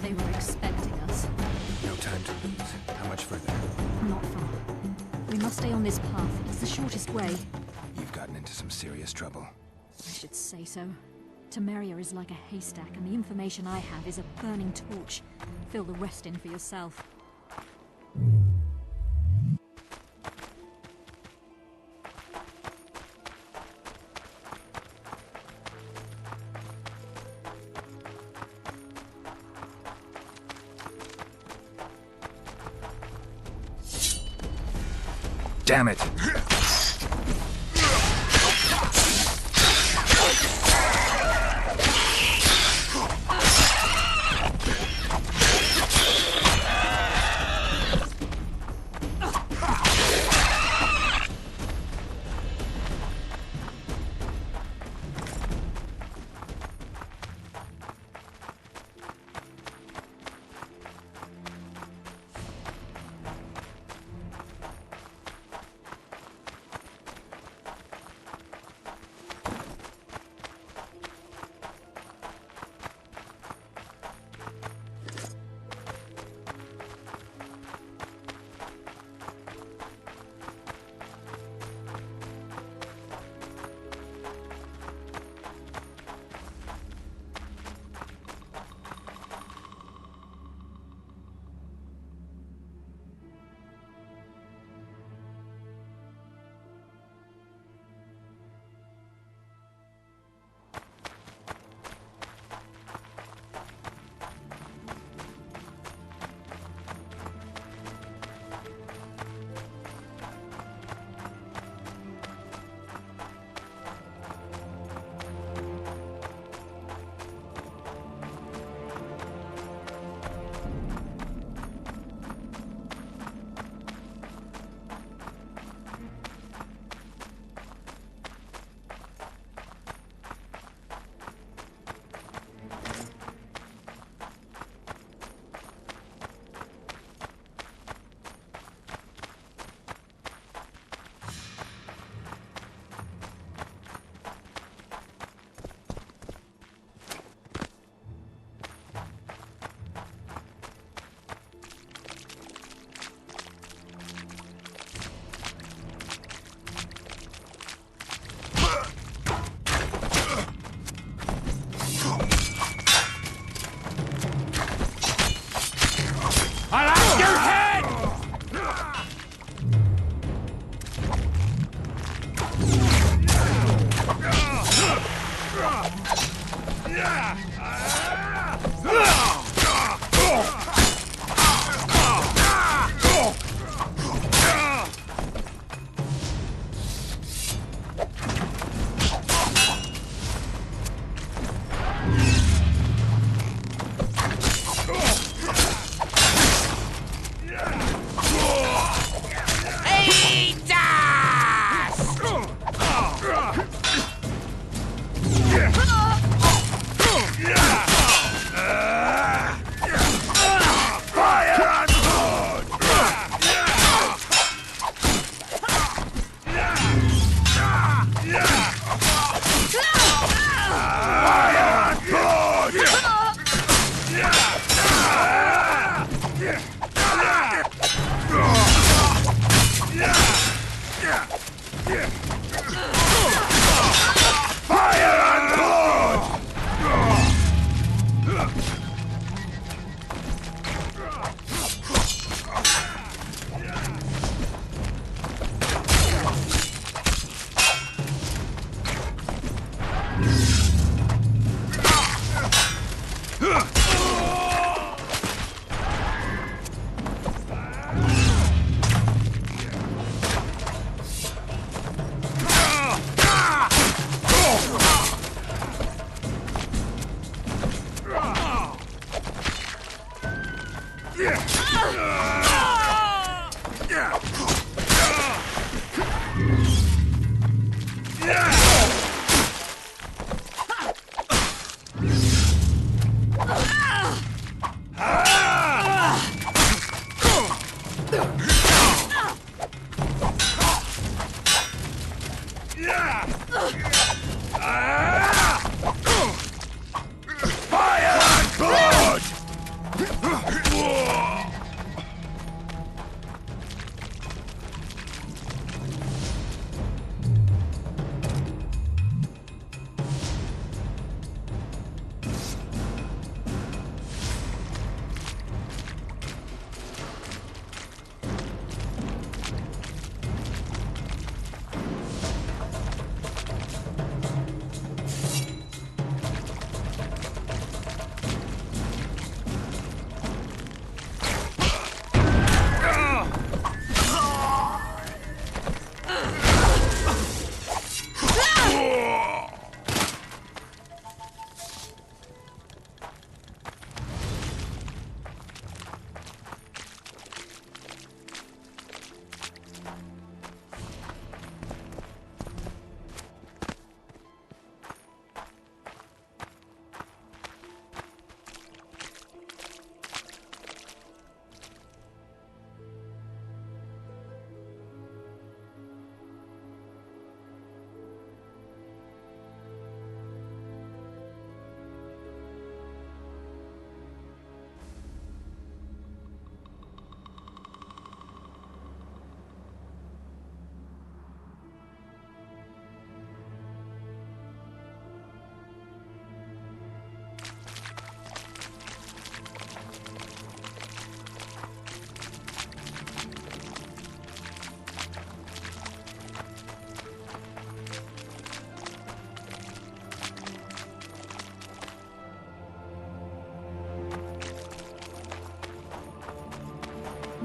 They were expecting us. No time to lose. How much further? Not far. We must stay on this path. It's the shortest way. You've gotten into some serious trouble. I should say so. Temeria is like a haystack, and the information I have is a burning torch. Fill the rest in for yourself. Damn it!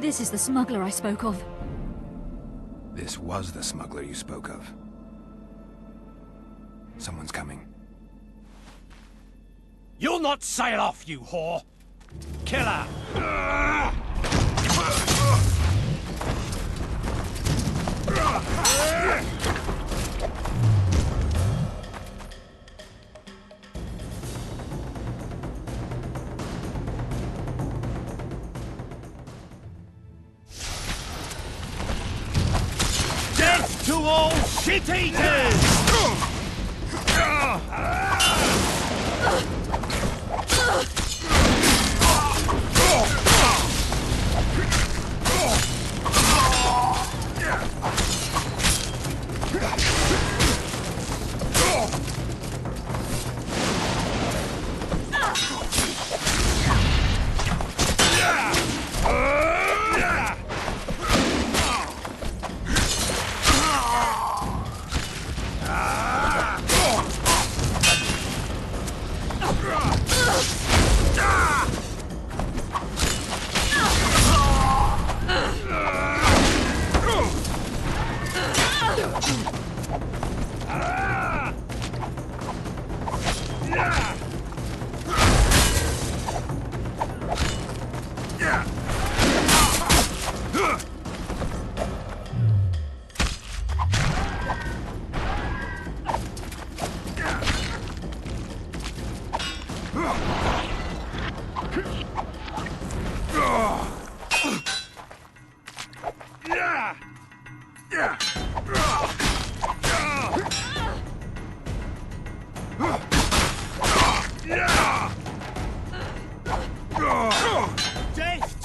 This is the smuggler I spoke of. This was the smuggler you spoke of. Someone's coming. You'll not sail off, you whore! Kill her! Death to all shit-eaters! Death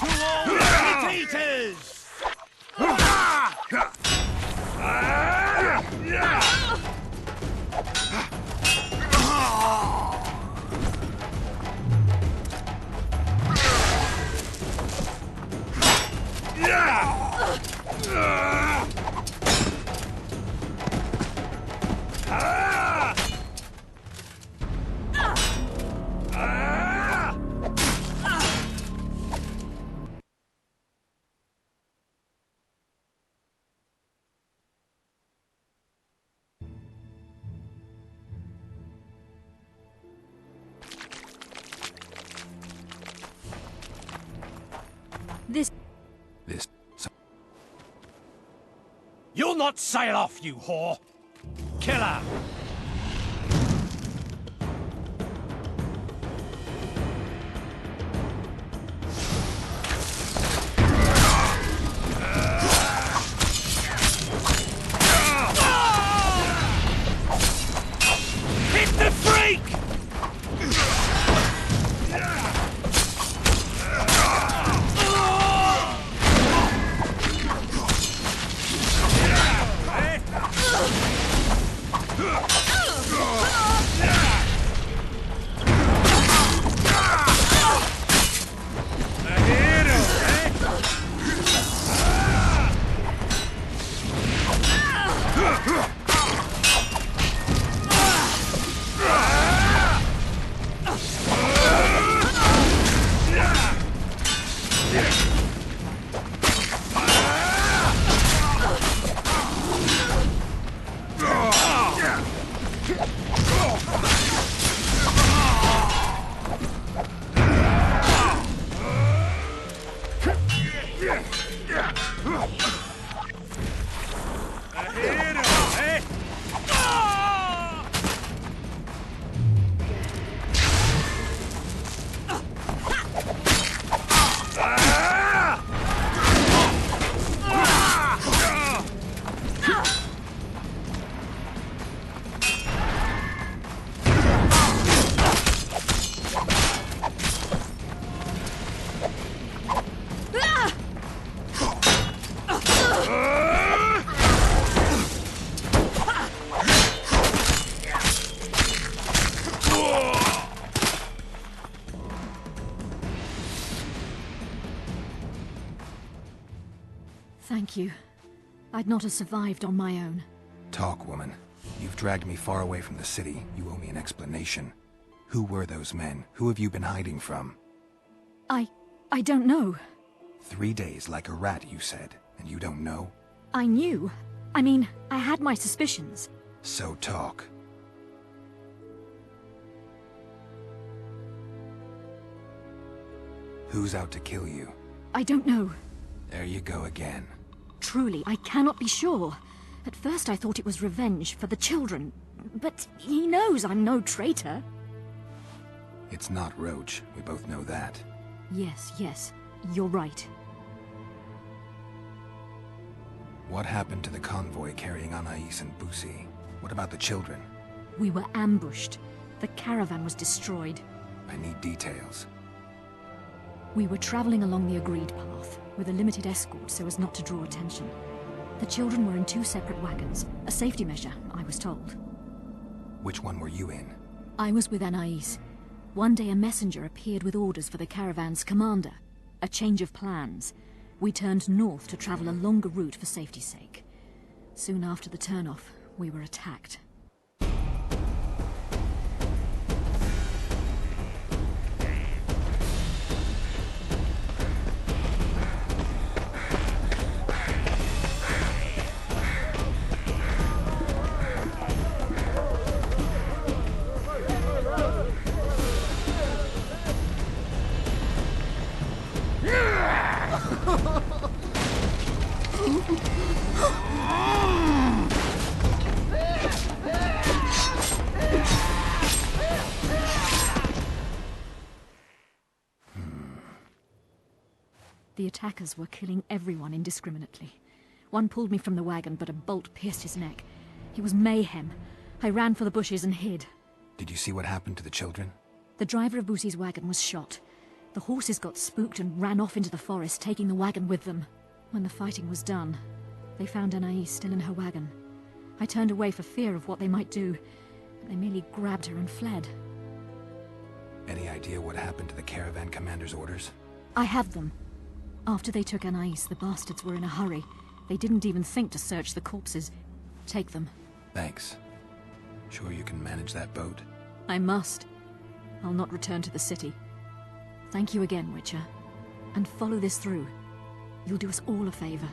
to all shit-eaters! You'll not sail off, you whore! Kill her! Hit the freak! Thank you. I'd not have survived on my own. Talk, woman. You've dragged me far away from the city. You owe me an explanation. Who were those men? Who have you been hiding from? I don't know. 3 days like a rat, you said, and you don't know? I knew. I mean, I had my suspicions. So talk. Who's out to kill you? I don't know. There you go again. Truly, I cannot be sure. At first I thought it was revenge for the children, but he knows I'm no traitor. It's not Roach, we both know that. Yes, you're right. What happened to the convoy carrying Anais and Busi? What about the children? We were ambushed. The caravan was destroyed. I need details. We were traveling along the agreed path, with a limited escort so as not to draw attention. The children were in 2 separate wagons, a safety measure, I was told. Which one were you in? I was with Anais. One day a messenger appeared with orders for the caravan's commander. A change of plans. We turned north to travel a longer route for safety's sake. Soon after the turnoff, we were attacked. The attackers were killing everyone indiscriminately. One pulled me from the wagon, but a bolt pierced his neck. It was mayhem. I ran for the bushes and hid. Did you see what happened to the children? The driver of Busi's wagon was shot. The horses got spooked and ran off into the forest, taking the wagon with them. When the fighting was done, they found Anais still in her wagon. I turned away for fear of what they might do, but they merely grabbed her and fled. Any idea what happened to the caravan commander's orders? I have them. After they took Anais, the bastards were in a hurry. They didn't even think to search the corpses. Take them. Thanks. Sure you can manage that boat? I must. I'll not return to the city. Thank you again, Witcher. And follow this through. You'll do us all a favor.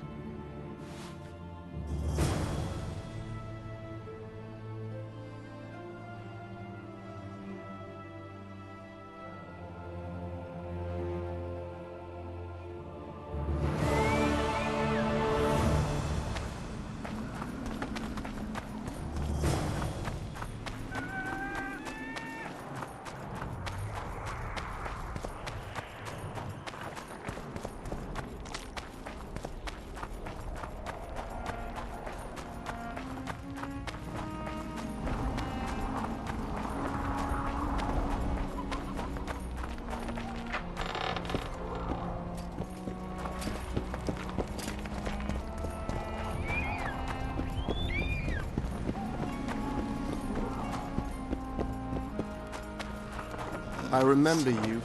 I remember you.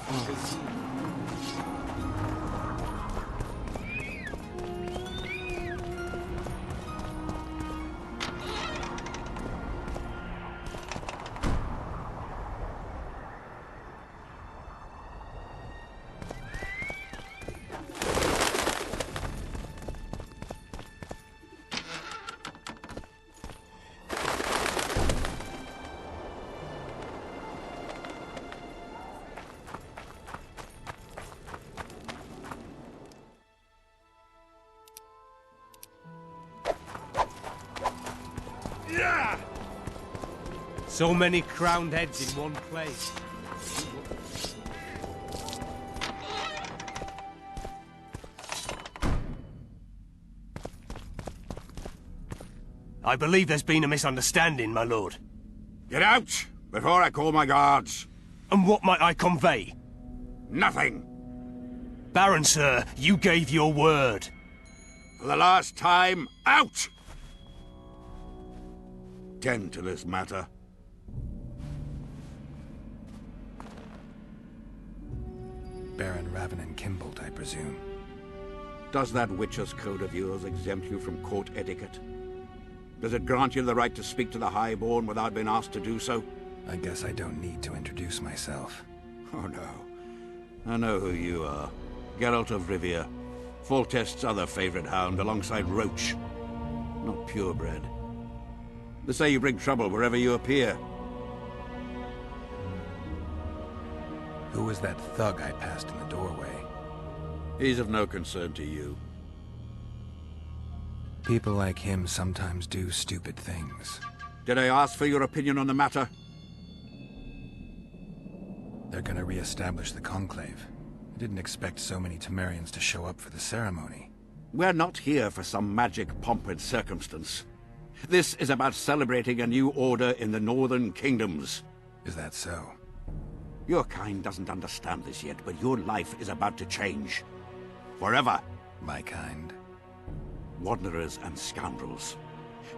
So many crowned heads in one place. I believe there's been a misunderstanding, my lord. Get out, before I call my guards. And what might I convey? Nothing. Baron, sir, you gave your word. For the last time, out! Tend to this matter. Baron Ravenin Kimbolt, I presume. Does that Witcher's code of yours exempt you from court etiquette? Does it grant you the right to speak to the Highborn without being asked to do so? I guess I don't need to introduce myself. Oh no. I know who you are. Geralt of Rivia, Foltest's other favorite hound, alongside Roach. Not purebred. They say you bring trouble wherever you appear. Who was that thug I passed in the doorway? He's of no concern to you. People like him sometimes do stupid things. Did I ask for your opinion on the matter? They're gonna re-establish the Conclave. I didn't expect so many Temerians to show up for the ceremony. We're not here for some magic pomp and circumstance. This is about celebrating a new order in the Northern Kingdoms. Is that so? Your kind doesn't understand this yet, but your life is about to change. Forever. My kind. Wanderers and scoundrels.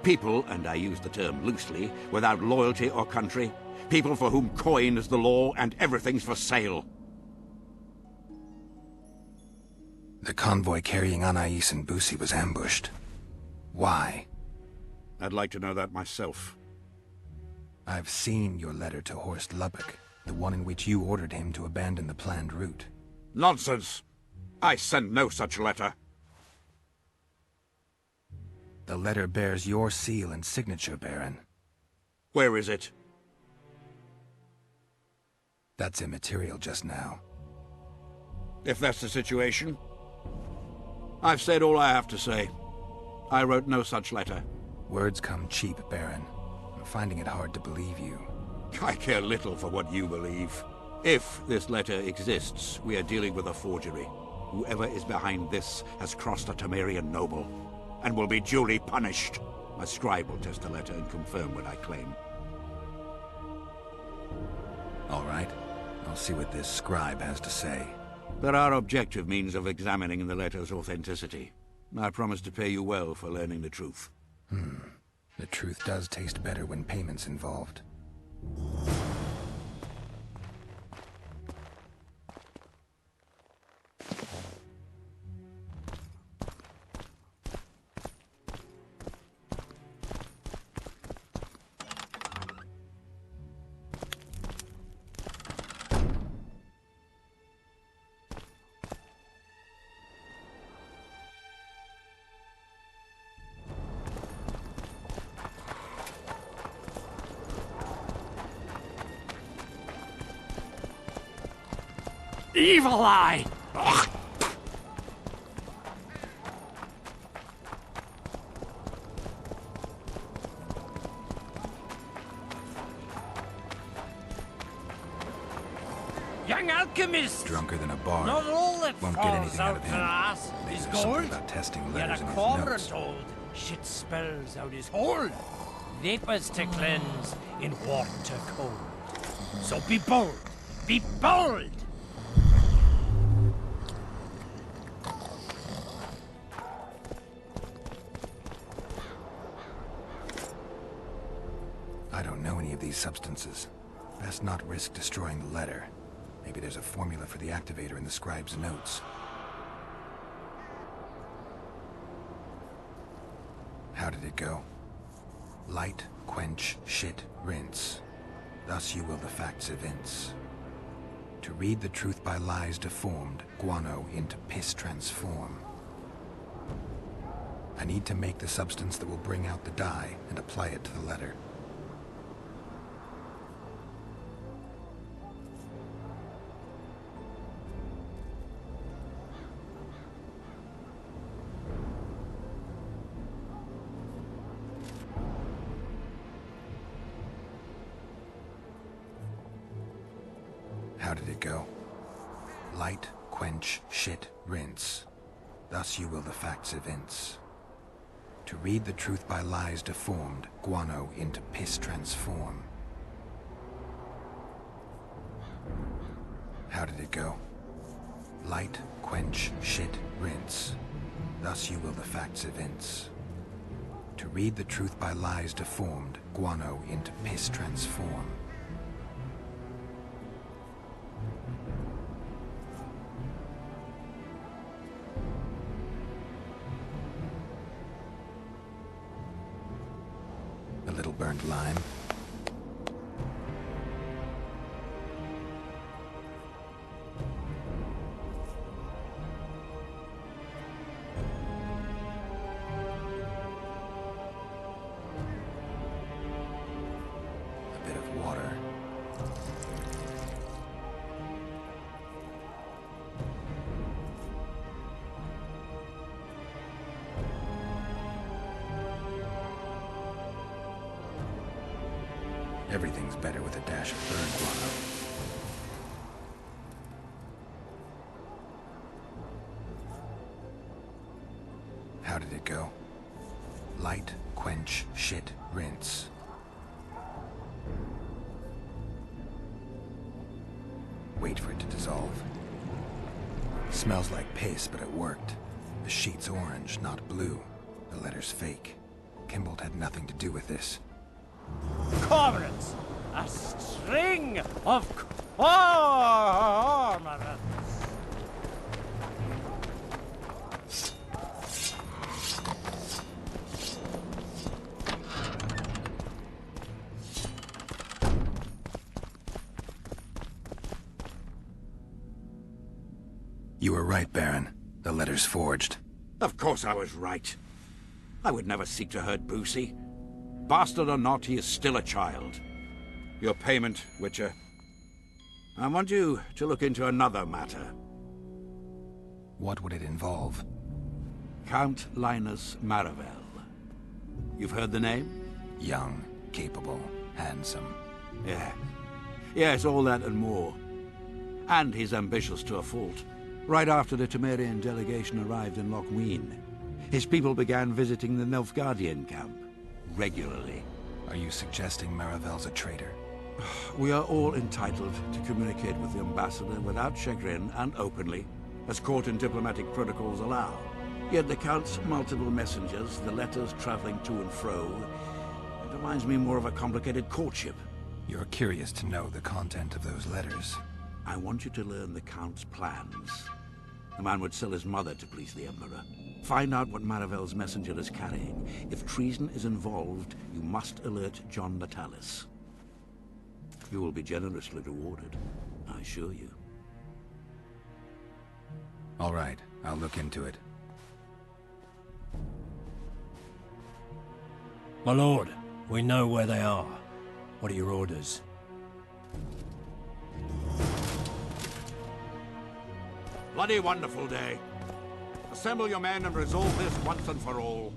People, and I use the term loosely, without loyalty or country. People for whom coin is the law and everything's for sale. The convoy carrying Anais and Busi was ambushed. Why? I'd like to know that myself. I've seen your letter to Horst Lubbock, the one in which you ordered him to abandon the planned route. Nonsense! I sent no such letter. The letter bears your seal and signature, Baron. Where is it? That's immaterial just now. If that's the situation, I've said all I have to say. I wrote no such letter. Words come cheap, Baron. I'm finding it hard to believe you. I care little for what you believe. If this letter exists, we are dealing with a forgery. Whoever is behind this has crossed a Temerian noble, and will be duly punished. My scribe will test the letter and confirm what I claim. All right. I'll see what this scribe has to say. There are objective means of examining the letter's authenticity. I promise to pay you well for learning the truth. The truth does taste better when payment's involved. Evil Eye! Ugh. Young alchemist! Drunker than a bard. Not all that Won't get falls anything out out of to him. us Maybe is there's something gold. about testing Yet letters a in his quarter notes. told shit spells out his hole. Vapors to cleanse in water cold. So be bold! Be bold! I don't know any of these substances. Best not risk destroying the letter. Maybe there's a formula for the activator in the scribe's notes. How did it go? Light, quench, shit, rinse. Thus you will the facts evince. To read the truth by lies deformed, guano into piss transform. I need to make the substance that will bring out the dye and apply it to the letter. How did it go? Light, quench, shit, rinse. Thus you will the facts evince. To read the truth by lies deformed, guano into piss transform. How did it go? Light, quench, shit, rinse. Thus you will the facts evince. To read the truth by lies deformed, guano into piss transform. A little burnt lime. Everything's better with a dash of bird guano. How did it go? Light, quench, shit, rinse. Wait for it to dissolve. Smells like piss, but it worked. The sheet's orange, not blue. The letter's fake. Kimbold had nothing to do with this. Cormorants! A string of cormorants! You were right, Baron. The letter's forged. Of course I was right. I would never seek to hurt Boosie. Bastard or not, he is still a child. Your payment, Witcher. I want you to look into another matter. What would it involve? Count Linus Maravel. You've heard the name? Young, capable, handsome. Yeah. Yes, all that and more. And he's ambitious to a fault. Right after the Temerian delegation arrived in Lochween, his people began visiting the Nilfgaardian camp regularly. Are you suggesting Maravel's a traitor? We are all entitled to communicate with the ambassador without chagrin and openly, as court and diplomatic protocols allow. Yet the Count's multiple messengers, the letters traveling to and fro, it reminds me more of a complicated courtship. You're curious to know the content of those letters. I want you to learn the Count's plans. The man would sell his mother to please the Emperor. Find out what Maravel's messenger is carrying. If treason is involved, you must alert John Natalis. You will be generously rewarded, I assure you. All right, I'll look into it. My lord, we know where they are. What are your orders? Bloody wonderful day. Assemble your men and resolve this once and for all.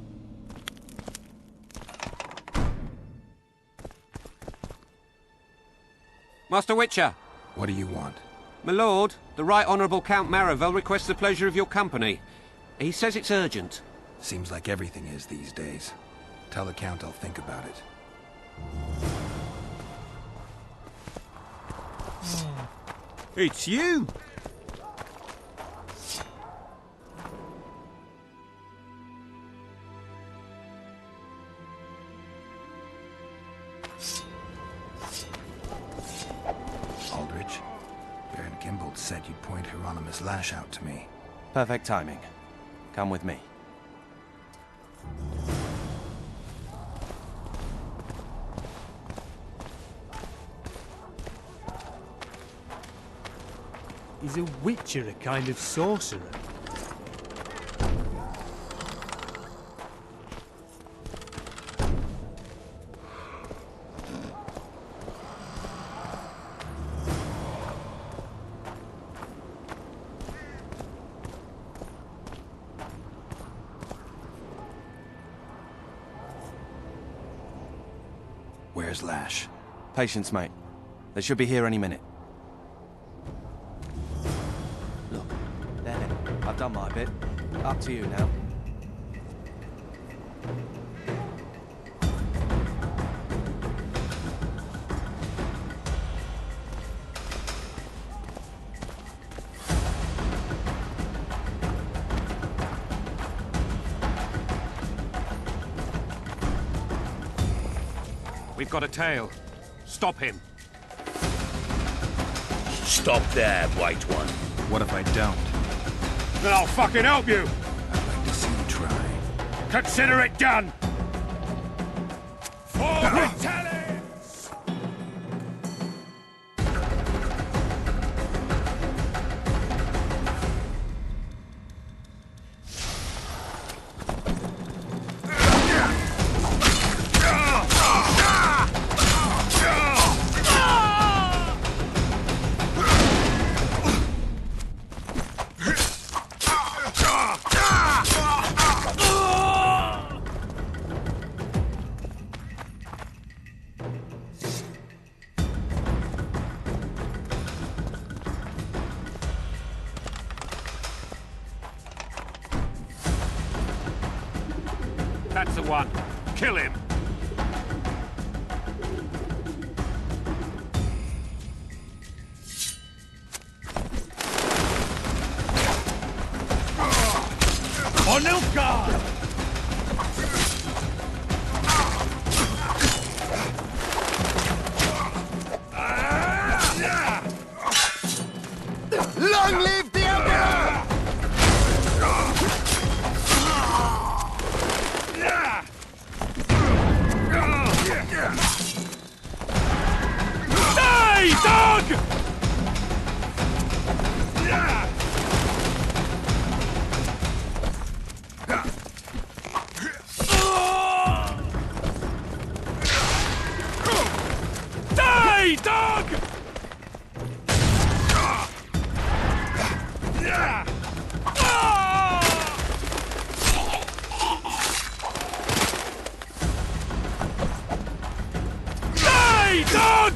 Master Witcher! What do you want? My lord, the Right Honourable Count Maravel requests the pleasure of your company. He says it's urgent. Seems like everything is these days. Tell the Count I'll think about it. It's you! Aldrich, Baron Kimbold said you'd point Hieronymus Lash out to me. Perfect timing. Come with me. Is a witcher a kind of sorcerer? Where's Lash? Patience, mate. They should be here any minute. Look, there. I've done my bit. Up to you now. We've got a tail. Stop him. Stop there, White One. What if I don't? Then I'll fucking help you! I'd like to see you try. Consider it done! For Talents! That's the one. Kill him. Onilka! Long live the Emperor! Die, dog! Die, dog! Die, dog!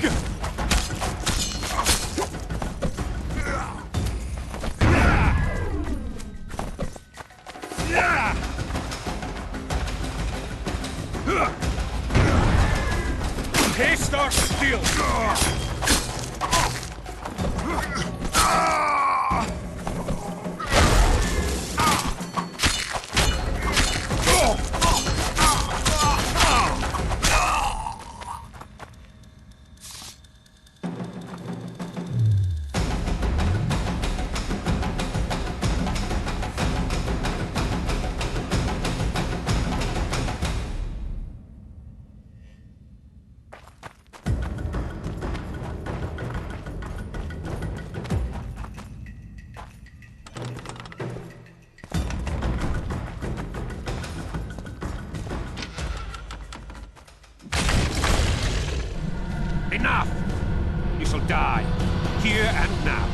K-Star Steel! Enough! You shall die, here and now.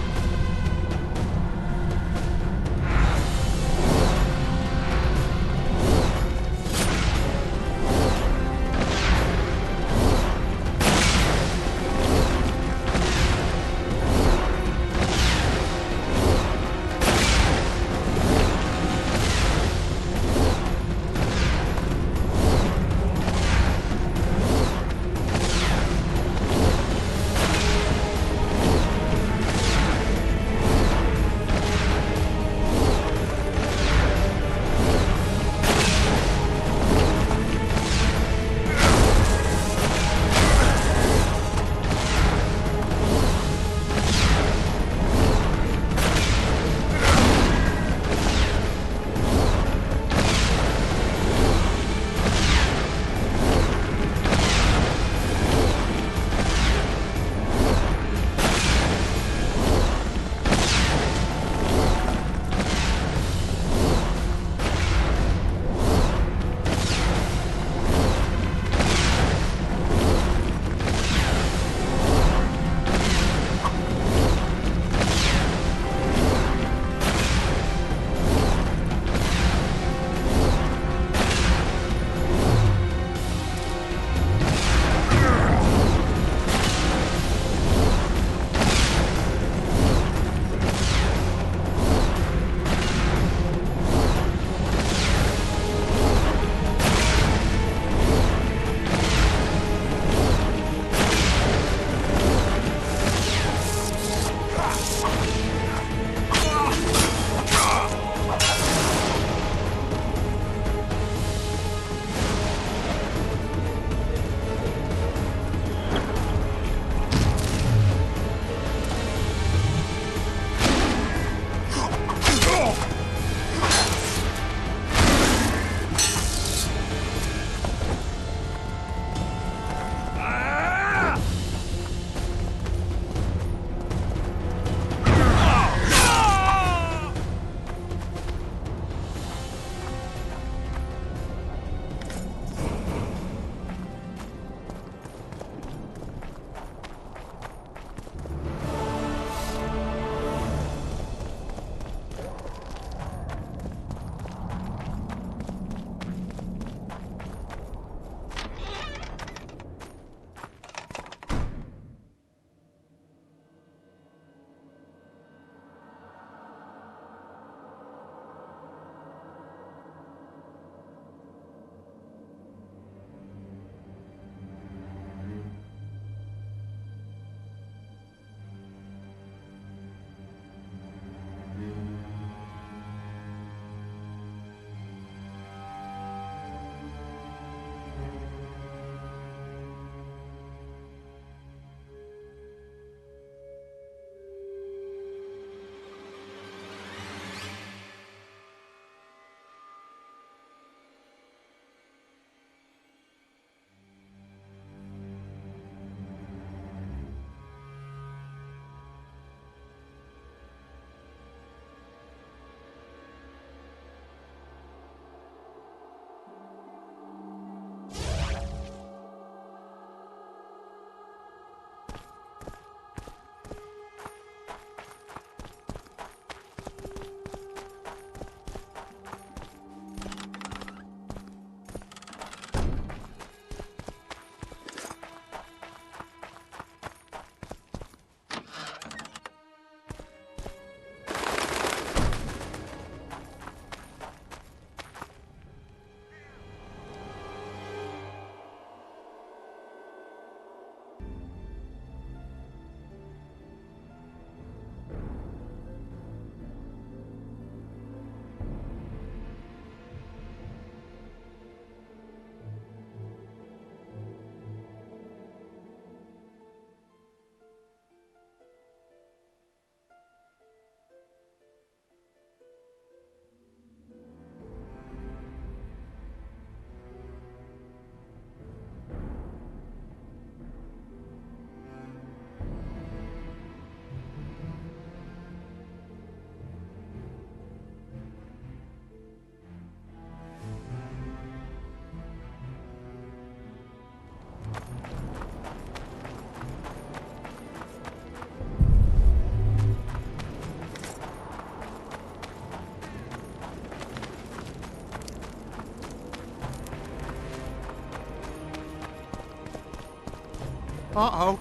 Uh-oh.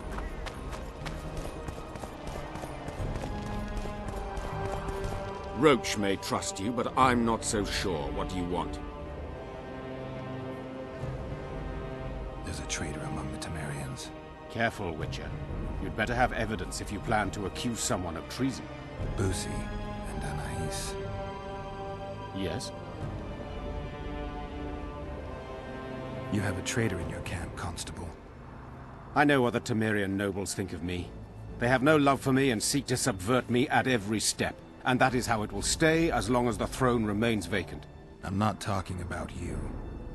Roach may trust you, but I'm not so sure. What do you want? There's a traitor among the Temerians. Careful, Witcher. You'd better have evidence if you plan to accuse someone of treason. Busi and Anais. Yes? You have a traitor in your camp, Constable. I know what the Temerian nobles think of me. They have no love for me and seek to subvert me at every step. And that is how it will stay as long as the throne remains vacant. I'm not talking about you.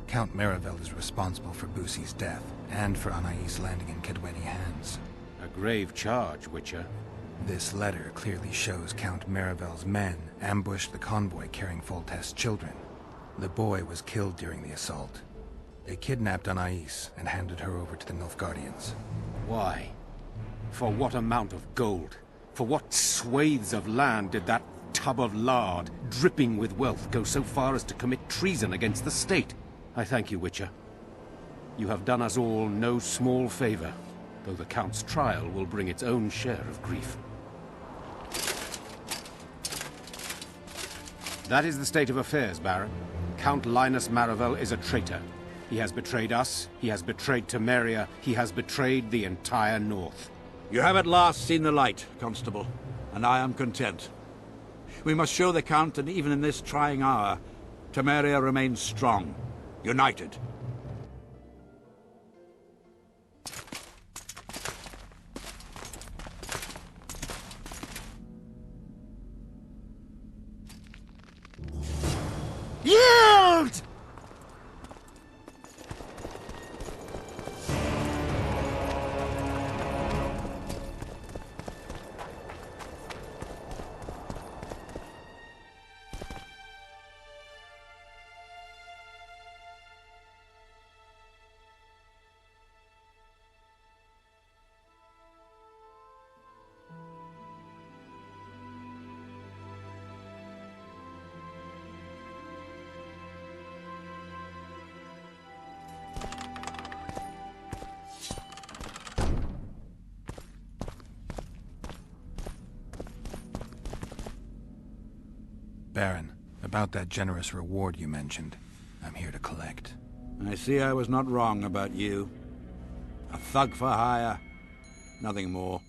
Count Maravel is responsible for Busi's death, and for Anais landing in Kedweni hands. A grave charge, Witcher. This letter clearly shows Count Maravel's men ambushed the convoy carrying Foltest's children. The boy was killed during the assault. They kidnapped Anais and handed her over to the Nilfgaardians. Why? For what amount of gold? For what swathes of land did that tub of lard, dripping with wealth, go so far as to commit treason against the state? I thank you, Witcher. You have done us all no small favor, though the Count's trial will bring its own share of grief. That is the state of affairs, Baron. Count Linus Maravel is a traitor. He has betrayed us, he has betrayed Temeria, he has betrayed the entire North. You have at last seen the light, Constable, and I am content. We must show the Count that even in this trying hour, Temeria remains strong, united. Yield! Baron, about that generous reward you mentioned, I'm here to collect. I see I was not wrong about you. A thug for hire, nothing more.